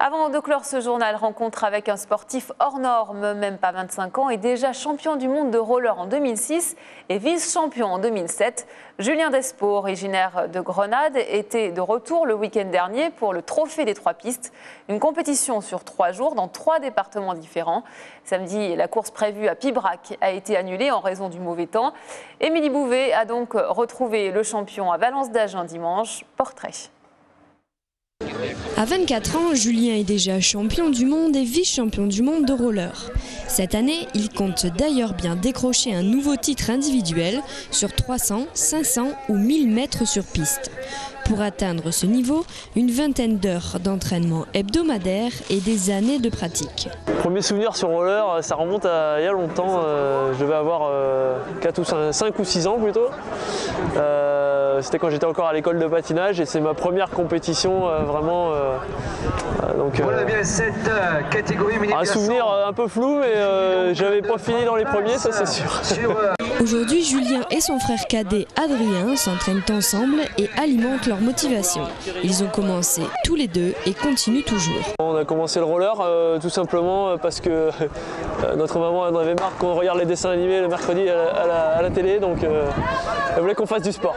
Avant de clore ce journal, rencontre avec un sportif hors norme, même pas 25 ans, et déjà champion du monde de roller en 2006 et vice-champion en 2007. Julien Despo, originaire de Grenade, était de retour le week-end dernier pour le Trophée des 3 pistes. Une compétition sur 3 jours dans 3 départements différents. Samedi, la course prévue à Pibrac a été annulée en raison du mauvais temps. Émilie Bouvet a donc retrouvé le champion à Valence d'Agen dimanche. Portrait. À 24 ans, Julien est déjà champion du monde et vice-champion du monde de roller. Cette année, il compte d'ailleurs bien décrocher un nouveau titre individuel sur 300, 500 ou 1000 mètres sur piste. Pour atteindre ce niveau, une vingtaine d'heures d'entraînement hebdomadaire et des années de pratique. Premier souvenir sur roller, ça remonte à il y a longtemps. Je devais avoir 5 ou 6 ans plutôt. C'était quand j'étais encore à l'école de patinage et c'est ma première compétition vraiment. Voilà bien cette catégorie. Un souvenir un peu flou, mais j'avais pas fini dans les premiers, ça c'est sûr. Aujourd'hui, Julien et son frère cadet Adrien s'entraînent ensemble et alimentent leur motivation. Ils ont commencé tous les deux et continuent toujours. On a commencé le roller tout simplement parce que notre maman en avait marre qu'on regarde les dessins animés le mercredi à la télé, donc elle voulait qu'on fasse du sport.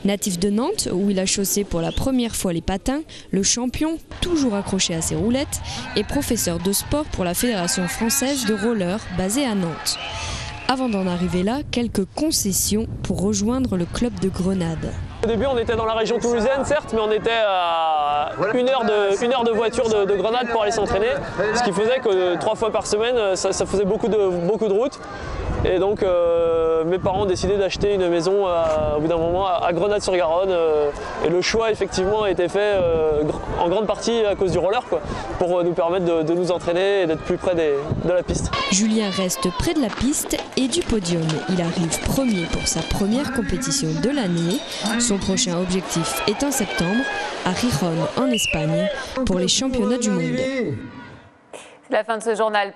Natif de Nantes, où il a chaussé pour la première fois les patins, le champion, toujours accroché à ses roulettes, est professeur de sport pour la Fédération française de roller basée à Nantes. Avant d'en arriver là, quelques concessions pour rejoindre le club de Grenade. Au début, on était dans la région toulousaine, certes, mais on était à une heure de voiture de Grenade pour aller s'entraîner, ce qui faisait que 3 fois par semaine, ça faisait beaucoup de routes. Et donc, mes parents ont décidé d'acheter une maison au bout d'un moment à Grenade-sur-Garonne. Et le choix, effectivement, a été fait en grande partie à cause du roller, quoi, pour nous permettre de nous entraîner et d'être plus près de la piste. Julien reste près de la piste et du podium. Il arrive premier pour sa première compétition de l'année. Son prochain objectif est en septembre à Gijón, en Espagne, pour les championnats du monde. C'est la fin de ce journal.